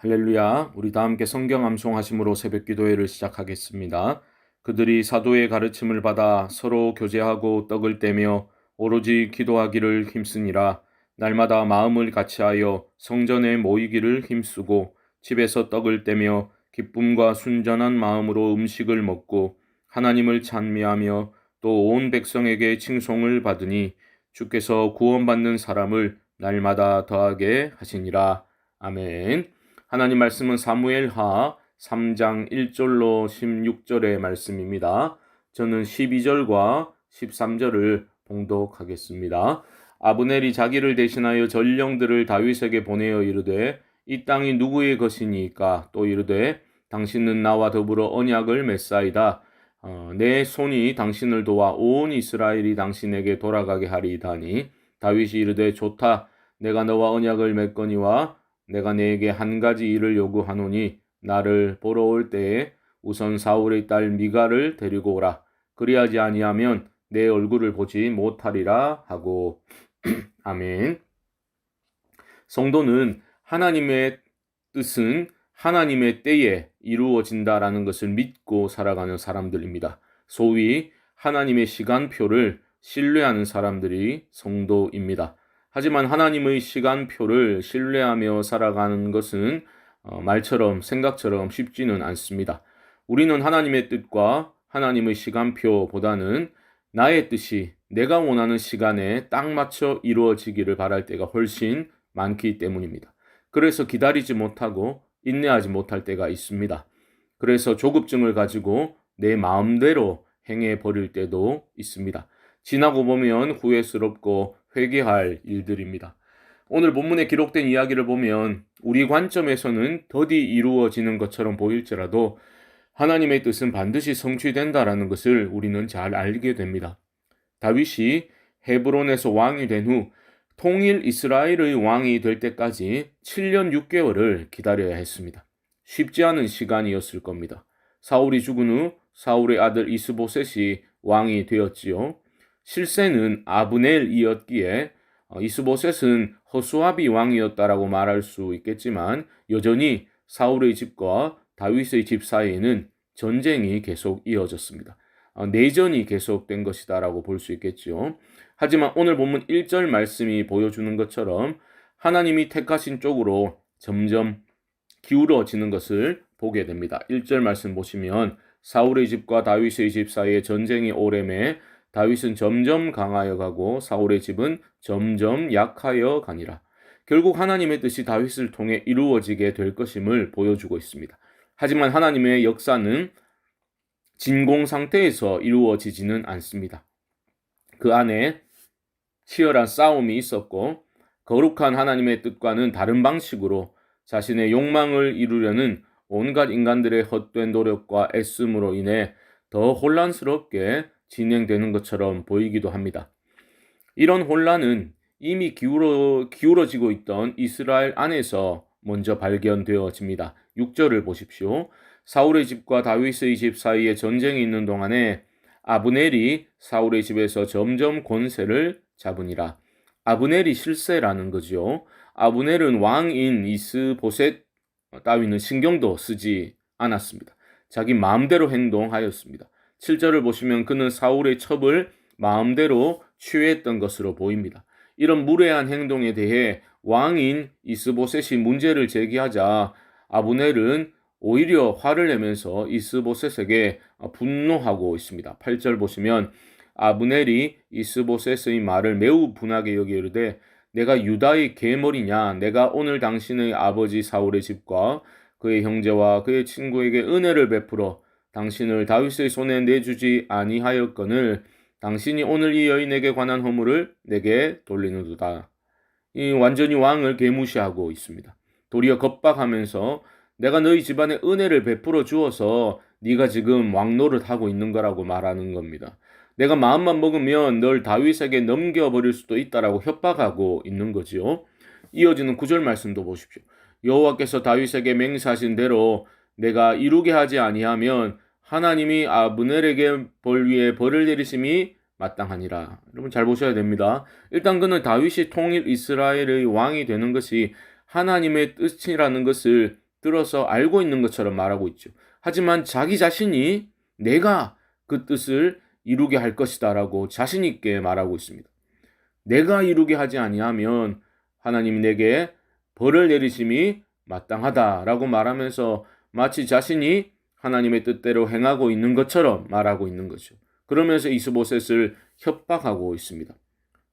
할렐루야, 우리 다 함께 성경 암송하심으로 새벽 기도회를 시작하겠습니다. 그들이 사도의 가르침을 받아 서로 교제하고 떡을 떼며 오로지 기도하기를 힘쓰니라. 날마다 마음을 같이하여 성전에 모이기를 힘쓰고 집에서 떡을 떼며 기쁨과 순전한 마음으로 음식을 먹고 하나님을 찬미하며 또 온 백성에게 칭송을 받으니 주께서 구원받는 사람을 날마다 더하게 하시니라. 아멘. 하나님 말씀은 사무엘하 3장 1절로 16절의 말씀입니다. 저는 12절과 13절을 봉독하겠습니다. 아브넬이 자기를 대신하여 전령들을 다윗에게 보내어 이르되 이 땅이 누구의 것이니까? 또 이르되 당신은 나와 더불어 언약을 맺사이다. 내 손이 당신을 도와 온 이스라엘이 당신에게 돌아가게 하리이다니. 다윗이 이르되 좋다. 내가 너와 언약을 맺거니와 내가 네게 한 가지 일을 요구하노니 나를 보러 올 때에 우선 사울의 딸 미가를 데리고 오라. 그리하지 아니하면 내 얼굴을 보지 못하리라 하고. 아멘. 성도는 하나님의 뜻은 하나님의 때에 이루어진다라는 것을 믿고 살아가는 사람들입니다. 소위 하나님의 시간표를 신뢰하는 사람들이 성도입니다. 하지만 하나님의 시간표를 신뢰하며 살아가는 것은 말처럼 생각처럼 쉽지는 않습니다. 우리는 하나님의 뜻과 하나님의 시간표보다는 나의 뜻이 내가 원하는 시간에 딱 맞춰 이루어지기를 바랄 때가 훨씬 많기 때문입니다. 그래서 기다리지 못하고 인내하지 못할 때가 있습니다. 그래서 조급증을 가지고 내 마음대로 행해 버릴 때도 있습니다. 지나고 보면 후회스럽고 회개할 일들입니다. 오늘 본문에 기록된 이야기를 보면 우리 관점에서는 더디 이루어지는 것처럼 보일지라도 하나님의 뜻은 반드시 성취된다라는 것을 우리는 잘 알게 됩니다. 다윗이 헤브론에서 왕이 된 후 통일 이스라엘의 왕이 될 때까지 7년 6개월을 기다려야 했습니다. 쉽지 않은 시간이었을 겁니다. 사울이 죽은 후 사울의 아들 이스보셋이 왕이 되었지요. 실세는 아브넬이었기에 이스보셋은 허수아비 왕이었다라고 말할 수 있겠지만 여전히 사울의 집과 다윗의 집 사이에는 전쟁이 계속 이어졌습니다. 내전이 계속된 것이다라고 볼 수 있겠죠. 하지만 오늘 본문 1절 말씀이 보여주는 것처럼 하나님이 택하신 쪽으로 점점 기울어지는 것을 보게 됩니다. 1절 말씀 보시면 사울의 집과 다윗의 집 사이에 전쟁이 오래매 다윗은 점점 강하여 가고 사울의 집은 점점 약하여 가니라. 결국 하나님의 뜻이 다윗을 통해 이루어지게 될 것임을 보여주고 있습니다. 하지만 하나님의 역사는 진공 상태에서 이루어지지는 않습니다. 그 안에 치열한 싸움이 있었고 거룩한 하나님의 뜻과는 다른 방식으로 자신의 욕망을 이루려는 온갖 인간들의 헛된 노력과 애씀으로 인해 더 혼란스럽게 진행되는 것처럼 보이기도 합니다. 이런 혼란은 이미 기울어지고 있던 이스라엘 안에서 먼저 발견되어집니다. 6절을 보십시오. 사울의 집과 다윗의 집 사이에 전쟁이 있는 동안에 아브넬이 사울의 집에서 점점 권세를 잡으니라. 아브넬이 실세라는 거죠. 아브넬은 왕인 이스보셋 따위는 신경도 쓰지 않았습니다. 자기 마음대로 행동하였습니다. 7절을 보시면 그는 사울의 첩을 마음대로 취했던 것으로 보입니다. 이런 무례한 행동에 대해 왕인 이스보셋이 문제를 제기하자 아브넬은 오히려 화를 내면서 이스보셋에게 분노하고 있습니다. 8절 보시면 아브넬이 이스보셋의 말을 매우 분하게 여겨 이르되 내가 유다의 계머리냐? 내가 오늘 당신의 아버지 사울의 집과 그의 형제와 그의 친구에게 은혜를 베풀어 당신을 다윗의 손에 내주지 아니하였거늘 당신이 오늘 이 여인에게 관한 허물을 내게 돌리는도다. 이 완전히 왕을 개무시하고 있습니다. 도리어 겁박하면서 내가 너희 집안에 은혜를 베풀어 주어서 네가 지금 왕노릇 하고 있는 거라고 말하는 겁니다. 내가 마음만 먹으면 널 다윗에게 넘겨버릴 수도 있다라고 협박하고 있는 거지요. 이어지는 9절 말씀도 보십시오. 여호와께서 다윗에게 맹세하신 대로 내가 이루게 하지 아니하면 하나님이 아브넬에게 벌 위에 벌을 내리심이 마땅하니라. 여러분 잘 보셔야 됩니다. 일단 그는 다윗이 통일 이스라엘의 왕이 되는 것이 하나님의 뜻이라는 것을 들어서 알고 있는 것처럼 말하고 있죠. 하지만 자기 자신이 내가 그 뜻을 이루게 할 것이다 라고 자신 있게 말하고 있습니다. 내가 이루게 하지 아니하면 하나님이 내게 벌을 내리심이 마땅하다라고 말하면서 마치 자신이 하나님의 뜻대로 행하고 있는 것처럼 말하고 있는 거죠. 그러면서 이스보셋을 협박하고 있습니다.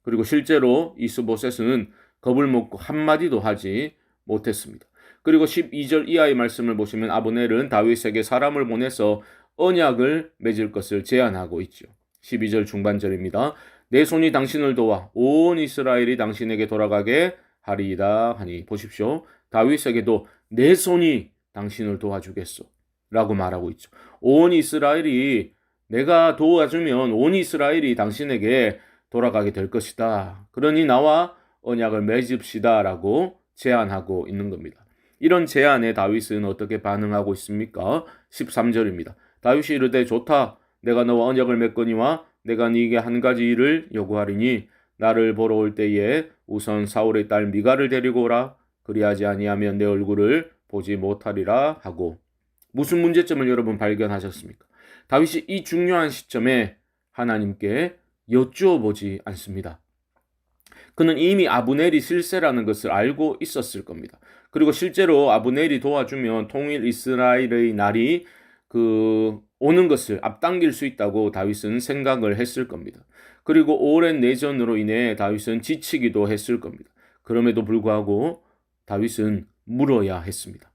그리고 실제로 이스보셋은 겁을 먹고 한마디도 하지 못했습니다. 그리고 12절 이하의 말씀을 보시면 아브넬은 다윗에게 사람을 보내서 언약을 맺을 것을 제안하고 있죠. 12절 중반절입니다. 내 손이 당신을 도와 온 이스라엘이 당신에게 돌아가게 하리이다 하니, 보십시오. 다윗에게도 내 손이 당신을 도와주겠소 라고 말하고 있죠. 온 이스라엘이, 내가 도와주면 온 이스라엘이 당신에게 돌아가게 될 것이다. 그러니 나와 언약을 맺읍시다 라고 제안하고 있는 겁니다. 이런 제안에 다윗은 어떻게 반응하고 있습니까? 13절입니다. 다윗이 이르되 좋다. 내가 너와 언약을 맺거니와 내가 네게 한 가지 일을 요구하리니 나를 보러 올 때에 우선 사울의 딸 미갈을 데리고 오라. 그리하지 아니하면 내 얼굴을 보지 못하리라 하고. 무슨 문제점을 여러분 발견하셨습니까? 다윗이 이 중요한 시점에 하나님께 여쭈어 보지 않습니다. 그는 이미 아브넬이 실세라는 것을 알고 있었을 겁니다. 그리고 실제로 아브넬이 도와주면 통일 이스라엘의 날이 오는 것을 앞당길 수 있다고 다윗은 생각을 했을 겁니다. 그리고 오랜 내전으로 인해 다윗은 지치기도 했을 겁니다. 그럼에도 불구하고 다윗은 물어야 했습니다.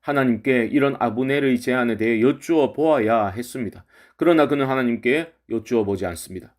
하나님께 이런 아브넬의 제안에 대해 여쭈어 보아야 했습니다. 그러나 그는 하나님께 여쭈어 보지 않습니다.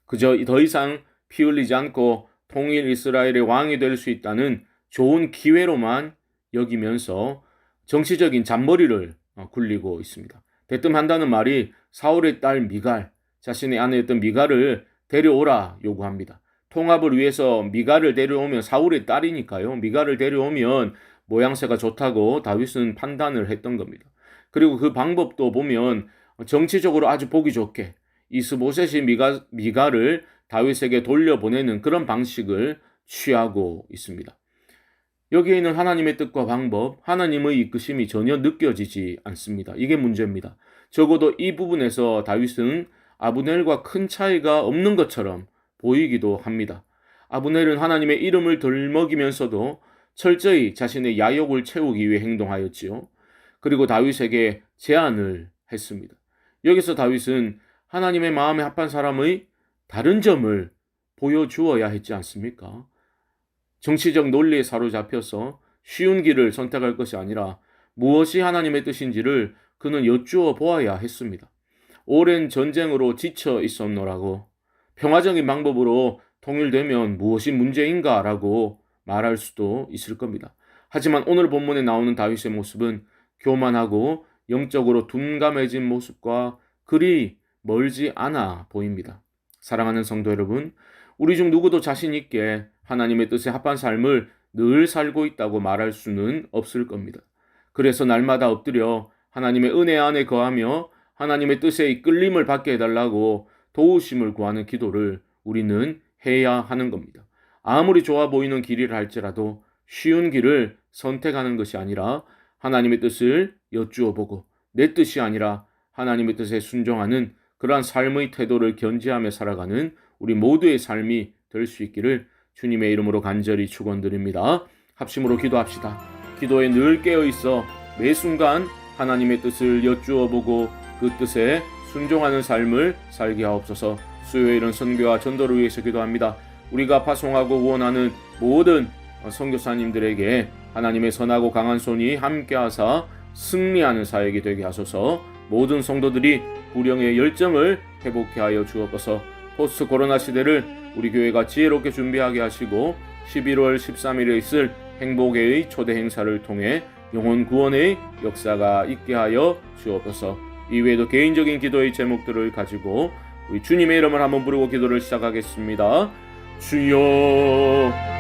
그저 더 이상 피 흘리지 않고 통일 이스라엘의 왕이 될 수 있다는 좋은 기회로만 여기면서 정치적인 잔머리를 굴리고 있습니다. 대뜸한다는 말이 사울의 딸 미갈, 자신의 아내였던 미갈을 데려오라 요구합니다. 통합을 위해서 미갈을 데려오면, 사울의 딸이니까요, 미갈을 데려오면 모양새가 좋다고 다윗은 판단을 했던 겁니다. 그리고 그 방법도 보면 정치적으로 아주 보기 좋게 이스보셋이 미갈을 다윗에게 돌려보내는 그런 방식을 취하고 있습니다. 여기에는 하나님의 뜻과 방법, 하나님의 이끄심이 전혀 느껴지지 않습니다. 이게 문제입니다. 적어도 이 부분에서 다윗은 아브넬과 큰 차이가 없는 것처럼 보이기도 합니다. 아브넬은 하나님의 이름을 덜먹이면서도 철저히 자신의 야욕을 채우기 위해 행동하였지요. 그리고 다윗에게 제안을 했습니다. 여기서 다윗은 하나님의 마음에 합한 사람의 다른 점을 보여주어야 했지 않습니까? 정치적 논리에 사로잡혀서 쉬운 길을 선택할 것이 아니라 무엇이 하나님의 뜻인지를 그는 여쭈어 보아야 했습니다. 오랜 전쟁으로 지쳐 있었노라고, 평화적인 방법으로 통일되면 무엇이 문제인가 라고 말할 수도 있을 겁니다. 하지만 오늘 본문에 나오는 다윗의 모습은 교만하고 영적으로 둔감해진 모습과 그리 멀지 않아 보입니다. 사랑하는 성도 여러분, 우리 중 누구도 자신 있게 하나님의 뜻에 합한 삶을 늘 살고 있다고 말할 수는 없을 겁니다. 그래서 날마다 엎드려 하나님의 은혜 안에 거하며 하나님의 뜻에 이끌림을 받게 해달라고 도우심을 구하는 기도를 우리는 해야 하는 겁니다. 아무리 좋아 보이는 길이라 할지라도 쉬운 길을 선택하는 것이 아니라 하나님의 뜻을 여쭈어보고 내 뜻이 아니라 하나님의 뜻에 순종하는 그러한 삶의 태도를 견지하며 살아가는 우리 모두의 삶이 될 수 있기를 주님의 이름으로 간절히 축원드립니다. 합심으로 기도합시다. 기도에 늘 깨어있어 매 순간 하나님의 뜻을 여쭈어보고 그 뜻에 순종하는 삶을 살게 하옵소서. 수요일은 선교와 전도를 위해서 기도합니다. 우리가 파송하고 후원하는 모든 선교사님들에게 하나님의 선하고 강한 손이 함께하사 승리하는 사역이 되게 하소서. 모든 성도들이 불령의 열정을 회복케 하여 주옵소서. 포스트 코로나 시대를 우리 교회가 지혜롭게 준비하게 하시고 11월 13일에 있을 행복의 초대 행사를 통해 영혼 구원의 역사가 있게 하여 주옵소서. 이외에도 개인적인 기도의 제목들을 가지고 우리 주님의 이름을 한번 부르고 기도를 시작하겠습니다. 주여